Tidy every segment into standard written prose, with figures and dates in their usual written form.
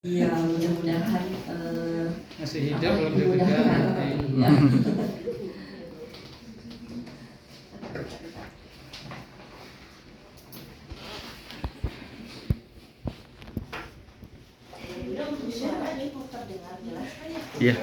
Ya mudah-mudahan masih hidup belum dimudahkan juga. ya. Iya.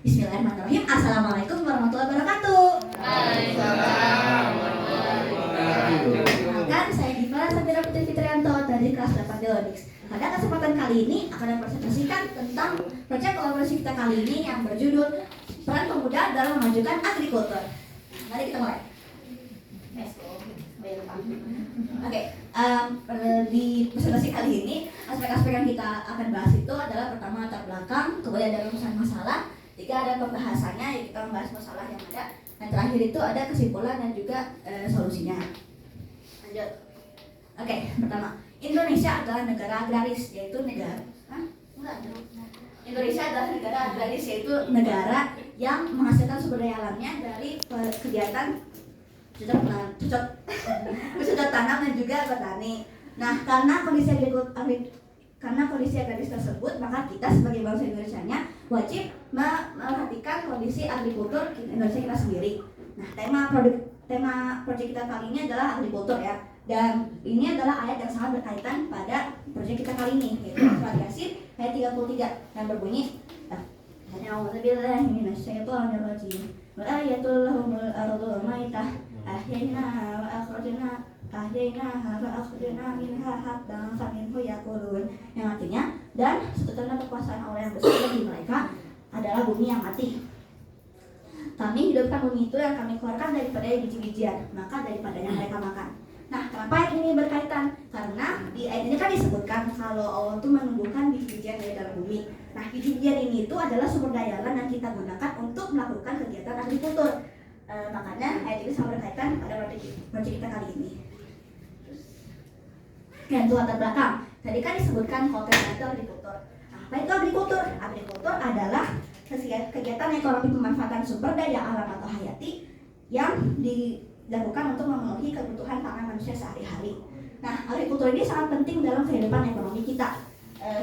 Bismillahirrahmanirrahim. Assalamualaikum warahmatullahi wabarakatuh. Waalaikumsalam warahmatullahi wabarakatuh. Perkenalkan, saya Diva Sabira Putri Fitrianto dari kelas 8 Deonix. Pada kesempatan kali ini akan mempresentasikan tentang proyek kolaborasi kita kali ini yang berjudul Peran Pemuda dalam Memajukan Agrikultur. Mari kita mulai. Oke, di presentasi kali ini aspek-aspek yang kita akan bahas itu adalah pertama latar belakang, kemudian ada rumusan masalah, jika ada pembahasannya ya kita membahas masalah yang ada, dan terakhir itu ada kesimpulan dan juga solusinya. Lanjut. Oke, pertama, Indonesia adalah negara agraris, yaitu Indonesia adalah negara agraris, yaitu negara yang menghasilkan sumber daya alamnya dari kegiatan bercocok tanam dan juga petani. Nah, karena kondisi agraris tersebut, maka kita sebagai bangsa Indonesianya wajib memperhatikan kondisi agrikultur Indonesia kita sendiri. Nah, tema proyek kita kali ini adalah agrikultur ya. Dan ini adalah ayat yang sangat berkaitan pada proyek kita kali ini, yaitu Surat Yasin ayat 33 yang berbunyi, A'udzubillahi minasyaitonirrajim. Wa ayatul lahumul ardu maitah ahyaynaha wa akhrajna minha habban faminhu yakulun, yang artinya, dan satu-satunya kekuasaan Allah yang besar bagi mereka adalah bumi yang mati. Kami hidupkan bumi itu yang kami keluarkan daripada biji-bijian, maka daripadanya mereka makan. Nah, kenapa ayat ini berkaitan? Karena di ayat ini kan disebutkan kalau Allah itu menumbuhkan biji-bijian dari dalam bumi. Nah, biji-bijian ini itu adalah sumber daya alam yang kita gunakan untuk melakukan kegiatan agrikultur. Makanya ayat ini sangat berkaitan pada proyek kita kali ini. Dan itu latar belakang. Tadi kan disebutkan konten itu agrikultur. Nah, apa itu agrikultur? Agrikultur adalah kegiatan ekonomi pemanfaatan sumber daya alam atau hayati yang dilakukan untuk memenuhi kebutuhan pangan manusia sehari-hari. Nah, agrikultur ini sangat penting dalam kehidupan ekonomi kita.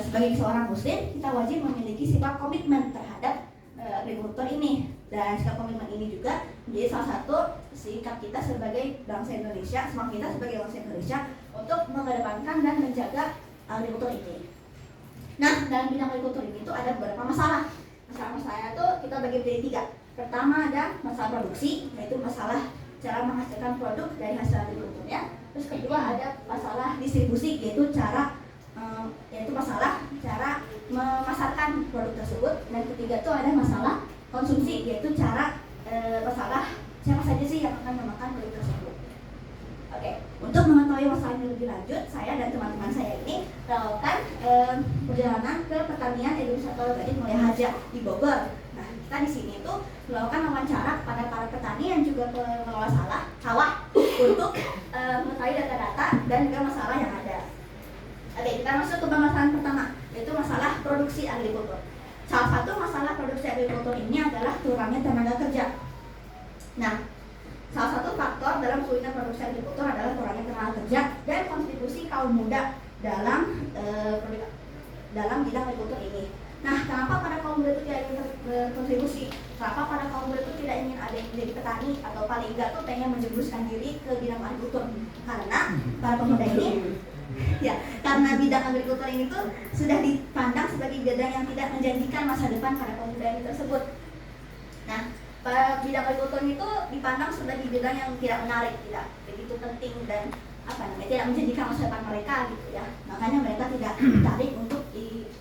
Sebagai seorang muslim, kita wajib memiliki sifat komitmen terhadap agrikultur ini. Dan sikap komitmen ini juga menjadi salah satu sikap kita sebagai bangsa Indonesia, semangat kita sebagai bangsa Indonesia untuk mengedepankan dan menjaga agrikultur ini. Nah, dalam bidang agrikultur ini itu ada beberapa masalah. Masalah-masalahnya itu kita bagi menjadi 3. Pertama ada masalah produksi, yaitu masalah cara menghasilkan produk dari hasil agrikulturnya. Terus kedua ada masalah distribusi, yaitu masalah cara memasarkan produk tersebut. Dan ketiga itu ada masalah konsumsi, yaitu masalah siapa saja sih yang akan memakan produk tersebut. Oke, untuk mengetahui masalah ini lebih lanjut, saya dan teman-teman saya ini melakukan perjalanan ke pertanian Eduwisata Organik Mulia Haja di Bogor. Nah, kita di sini itu melakukan wawancara kepada para petani yang juga pengelola sawah untuk mengetahui data-data dan juga masalah yang ada. Oke, kita masuk ke pembahasan pertama, yaitu masalah produksi agrikultur. Salah satu masalah produksi agrikultur ini adalah kurangnya tenaga kerja. Nah, salah satu faktor dalam sulitnya produksi agrikultur adalah kurangnya tenaga kerja dan kontribusi kaum muda dalam bidang agrikultur ini. Nah, kenapa para kaum muda itu tidak ingin berkontribusi? Kenapa para kaum muda itu tidak ingin ada yang menjadi petani atau paling enggak tuh pengen menjerumuskan diri ke bidang agrikultur? Karena para pemuda ini karena bidang agrikultur ini tuh sudah dipandang sebagai bidang yang tidak menjanjikan masa depan para pemuda ini tersebut. Nah, bidang agrikultur itu dipandang sebagai bidang yang tidak menarik, tidak begitu penting dan tidak menjanjikan masa depan mereka gitu ya. Makanya mereka tidak tertarik untuk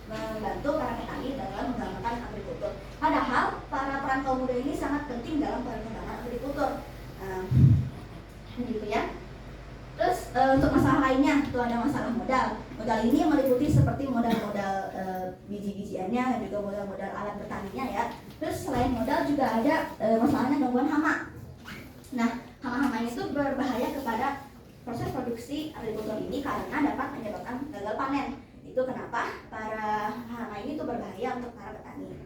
membantu para petani dalam mengembangkan agrikultur. Padahal para peran kaum muda ini sangat penting dalam pengembangan agrikultur. Gitu ya. Terus untuk masalah lainnya itu ada masalah modal. Modal ini meliputi seperti modal-modal biji-bijiannya dan juga modal-modal alat bertaninya ya. Terus selain modal juga ada masalahnya gangguan hama. Nah, hama-hama ini tuh berbahaya kepada proses produksi agrikultur ini karena dapat menyebabkan gagal panen. Itu kenapa para hama ini tuh berbahaya untuk para petani.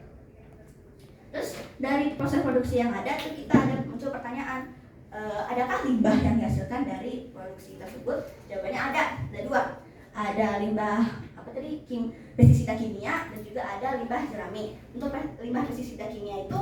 Terus dari proses produksi yang ada tuh kita ada muncul pertanyaan, adakah limbah yang dihasilkan dari produksi tersebut? Jawabannya ada dua. Ada limbah pestisida kimia dan juga ada limbah jerami. Untuk limbah pestisida kimia itu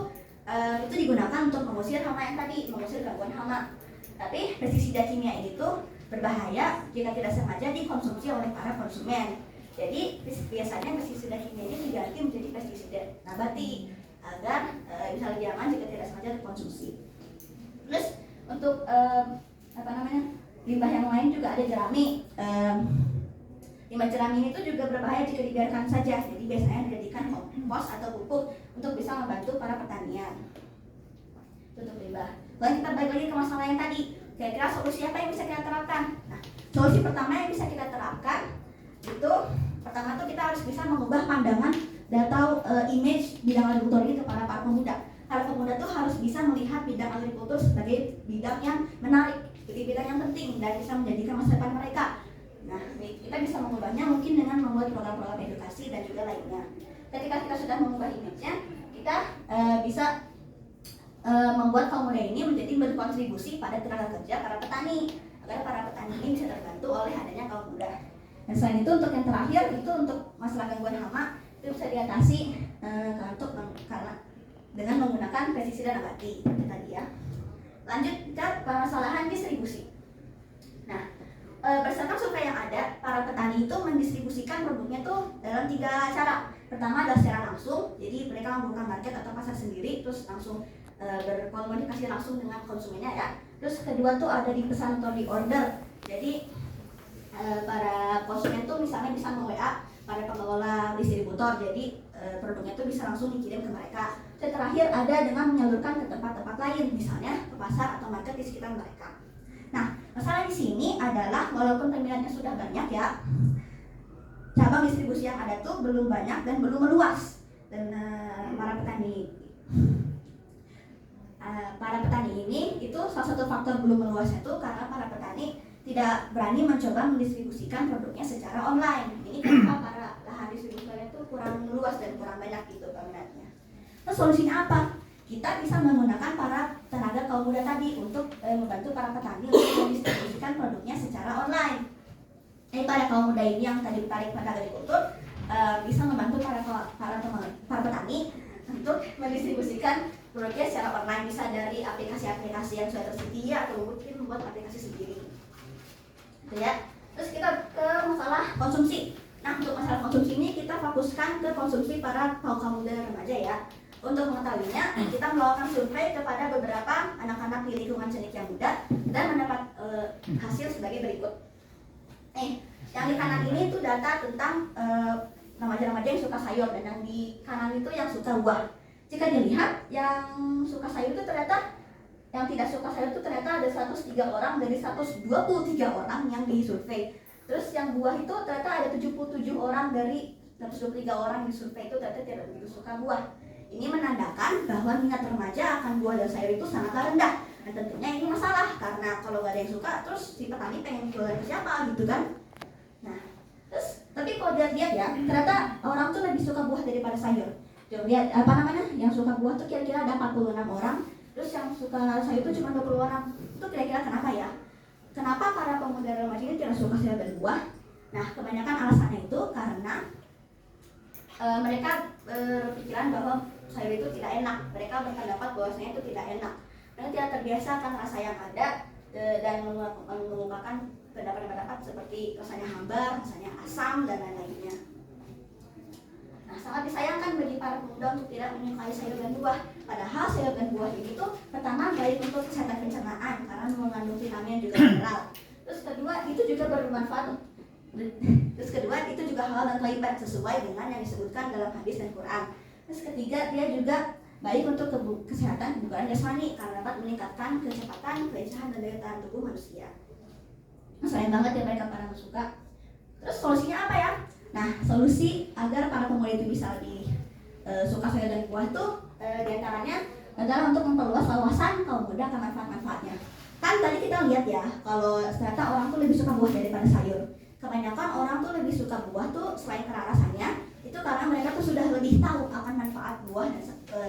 digunakan untuk mengusir hama yang tadi, mengusir gangguan hama. Tapi pestisida kimia ini tuh berbahaya jika tidak sengaja dikonsumsi oleh para konsumen. Jadi biasanya pestisida kimia ini diganti menjadi pestisida nabati agar bisa lebih aman jika tidak sengaja dikonsumsi. Terus untuk limbah yang lain juga ada jerami. Limbah jerami itu juga berbahaya jika dibiarkan saja. Jadi biasanya dijadikan kompos atau pupuk untuk bisa membantu para pertanian. Untuk limbah. Lalu kita balik lagi ke masalah yang tadi. Kira-kira solusi apa yang bisa kita terapkan? Nah, solusi pertama yang bisa kita terapkan itu pertama tuh kita harus bisa mengubah pandangan atau image bidang agrikultur ini kepada para pemuda. Para pemuda tuh harus bisa melihat bidang agrikultur sebagai bidang yang menarik, jadi bidang yang penting dan bisa menjadikan masa depan mereka. Nah, kita bisa mengubahnya mungkin dengan membuat program-program edukasi dan juga lainnya. Ketika kita sudah mengubah image-nya, kita bisa membuat kaum muda ini menjadi berkontribusi pada tenaga kerja para petani, agar para petani ini bisa terbantu oleh adanya kaum muda. Dan selain itu untuk yang terakhir itu untuk masalah gangguan hama itu bisa diatasi karena dengan menggunakan pestisida nabati seperti tadi ya. Lanjut ke permasalahan distribusi. Nah, berdasarkan survei yang ada, para petani itu mendistribusikan produknya tuh dalam 3 cara. Pertama adalah secara langsung, jadi mereka membuka market atau pasar sendiri, terus langsung berkomunikasi langsung dengan konsumennya ya. Terus kedua tuh ada di pesan atau di order. Jadi para konsumen tuh misalnya bisa nge-WA para pengelola distributor, jadi produknya tuh bisa langsung dikirim ke mereka. Dan terakhir ada dengan menyalurkan ke tempat-tempat lain, misalnya ke pasar atau market di sekitar mereka. Nah, masalah di sini adalah walaupun peminatnya sudah banyak ya, cabang distribusi yang ada tuh belum banyak dan belum meluas. Dan para petani ini itu salah satu faktor belum meluasnya tuh karena para petani tidak berani mencoba mendistribusikan produknya secara online. Ini kenapa para lahan distributornya itu kurang luas dan kurang banyak gitu peminatnya. Terus solusinya apa? Kita bisa menggunakan para tenaga kaum muda tadi untuk membantu para petani untuk mendistribusikan produknya secara online. Para kaum muda ini yang tadi tertarik pada agrikultur bisa membantu para petani untuk mendistribusikan produknya secara online, bisa dari aplikasi-aplikasi yang sudah tersedia atau mungkin membuat aplikasi sendiri. Ya. Terus kita ke masalah konsumsi. Nah, untuk masalah konsumsi ini kita fokuskan ke konsumsi para kaum muda dan remaja ya. Untuk mengetahuinya, kita melakukan survei kepada beberapa anak-anak di lingkungan cendekia muda dan mendapat hasil sebagai berikut. Yang di kanan ini itu data tentang remaja-remaja yang suka sayur, dan yang di kanan itu yang suka buah. Jika dilihat, yang suka sayur itu ternyata yang tidak suka sayur itu ternyata ada 103 orang dari 123 orang yang disurvei. Terus yang buah itu ternyata ada 77 orang dari 123 orang yang disurvei itu ternyata tidak begitu suka buah. Ini menandakan bahwa minat remaja akan buah dan sayur itu sangatlah rendah. Dan tentunya ini masalah karena kalau gak ada yang suka, terus si petani pengen jualan ke siapa gitu kan. Nah, terus tapi kalau lihat ya, ternyata orang tuh lebih suka buah daripada sayur. Coba lihat yang suka buah tuh kira-kira ada 46 orang. Terus yang suka sayur itu cuma 20 orang. Itu kira-kira kenapa ya? Kenapa para pemuda remaja ini tidak suka sayur dan buah? Nah, kebanyakan alasannya itu karena mereka berpikiran bahwa sayur itu tidak enak. Mereka berpendapat bahwasanya itu tidak enak. Mereka tidak terbiasa akan rasa yang ada dan mengungkapkan pendapat-pendapat seperti rasanya hambar, rasanya asam, dan lain-lainnya. Nah, sangat disayangkan bagi para pemuda untuk tidak menyukai sayur dan buah. Padahal sayur dan buah ini tuh pertama baik untuk kesehatan pencernaan karena mengandung vitamin juga mineral. Terus kedua itu juga bermanfaat. Terus kedua itu juga halal dan thayyibat sesuai dengan yang disebutkan dalam hadis dan Quran. Terus ketiga dia juga baik untuk kesehatan kebugaran jasmani karena dapat meningkatkan kecepatan, kelincahan dan daya tahan tubuh manusia. Nah, sayang banget ya mereka pada suka. Terus solusinya apa ya? Nah, solusi agar para pemuda itu bisa lebih suka sayur dan buah tuh diantaranya adalah untuk memperluas wawasan kaum muda akan manfaat-manfaatnya. Kan tadi kita lihat ya, kalau ternyata orang tuh lebih suka buah daripada sayur. Kebanyakan orang tuh lebih suka buah tuh selain karena rasanya, itu karena mereka tuh sudah lebih tahu akan manfaat buah dan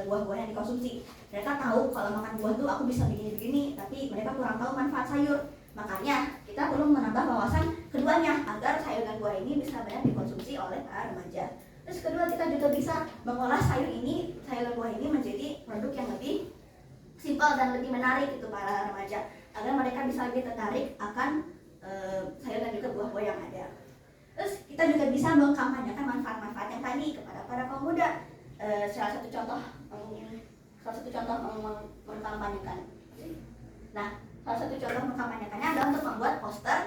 buah-buah yang dikonsumsi. Mereka tahu kalau makan buah tuh aku bisa begini-begini, tapi mereka kurang tahu manfaat sayur. Makanya kita perlu menambah wawasan keduanya agar sayur dan buah ini bisa banyak dikonsumsi oleh para remaja. Terus kedua, kita juga bisa mengolah sayur dan buah ini menjadi produk yang lebih simpel dan lebih menarik gitu para remaja, agar mereka bisa lebih tertarik akan sayur dan juga buah-buah yang ada. Terus kita juga bisa mengkampanyekan manfaat-manfaat yang tadi kepada para kaum muda. Salah satu contoh mengkampanyekan. Nah, salah satu contoh mengkampanyekannya adalah untuk membuat poster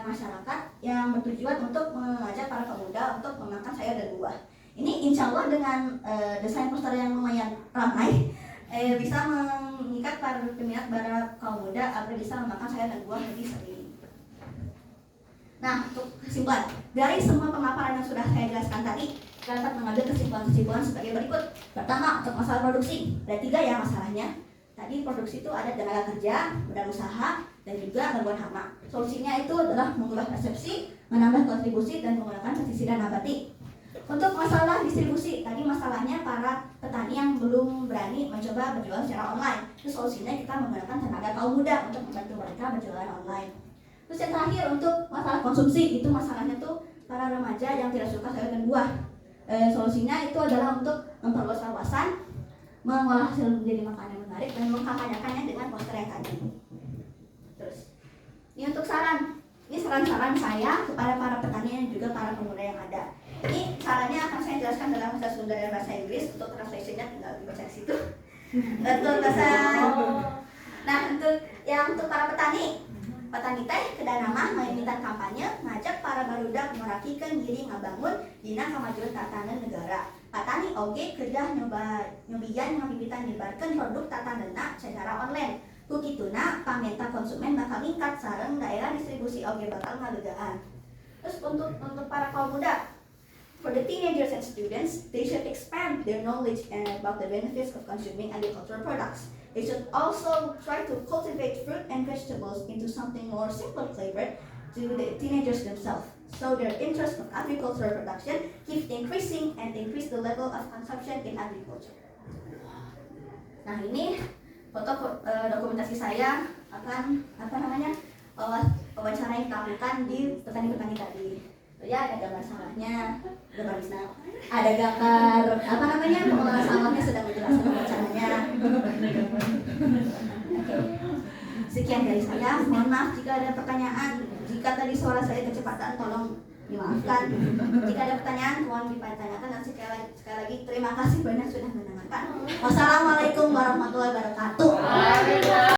masyarakat yang bertujuan untuk mengajak para pemuda untuk memakan sayur dan buah. Ini insya Allah dengan desain poster yang lumayan ramai bisa mengikat para peminat para kaum muda agar bisa memakan sayur dan buah lebih sering. Nah, untuk kesimpulan dari semua pemaparan yang sudah saya jelaskan tadi, kita dapat mengambil kesimpulan-kesimpulan sebagai berikut. Pertama, untuk masalah produksi, ada 3 ya masalahnya. Tadi produksi itu ada tenaga kerja, modal usaha, dan juga gangguan hama. Solusinya itu adalah mengubah persepsi, menambah kontribusi, dan menggunakan pestisida nabati. Untuk masalah distribusi, tadi masalahnya para petani yang belum berani mencoba berjualan secara online. Itu solusinya kita menggunakan tenaga kaum muda untuk membantu mereka berjualan online. Terus yang terakhir, untuk masalah konsumsi, itu masalahnya tuh para remaja yang tidak suka sayur dan buah. Solusinya itu adalah untuk memperluas wawasan, mengolah hasil menjadi makanan yang menarik, dan mengkampanyekannya dengan poster yang tadi. Terus, ini untuk saran. Ini saran-saran saya kepada para petani dan juga para pemuda yang ada. Ini sarannya akan saya jelaskan dalam bahasa Sunda dan bahasa Inggris. Untuk translation-nya tinggal dibaca di situ. Untuk bahasa, nah untuk para petani teh kedana mah mimitan kampanye ngajak para barudak merakikan diri ngabangun dina kamajuan tatanan negara. Petani oge kedah nyobian ngabibitan nyebarkeun produk tatanana secara online. Ku kituna pamenta konsumen bakal meningkat sareng daerah distribusi oge bakal ngalegaan. Terus untuk para kaum muda, for the teenagers and students, they should expand their knowledge about the benefits of consuming agricultural products. They should also try to cultivate fruit and vegetables into something more simple flavored to the teenagers themselves, so their interest of agricultural production keeps increasing and increase the level of consumption in agriculture. Nah, ini foto dokumentasi saya akan wawancara yang dilakukan di petani-petani tadi. Ya, ada gambar sawahnya, ada gambar pengelola sawahnya sedang menjelaskan wawancaranya. Sekian dari saya, mohon maaf jika ada pertanyaan. Jika tadi suara saya kecepatan, tolong dimaafkan. Jika ada pertanyaan, mohon ditanyakan. Dan sekali lagi terima kasih banyak sudah mendengarkan. Wassalamualaikum warahmatullahi wabarakatuh.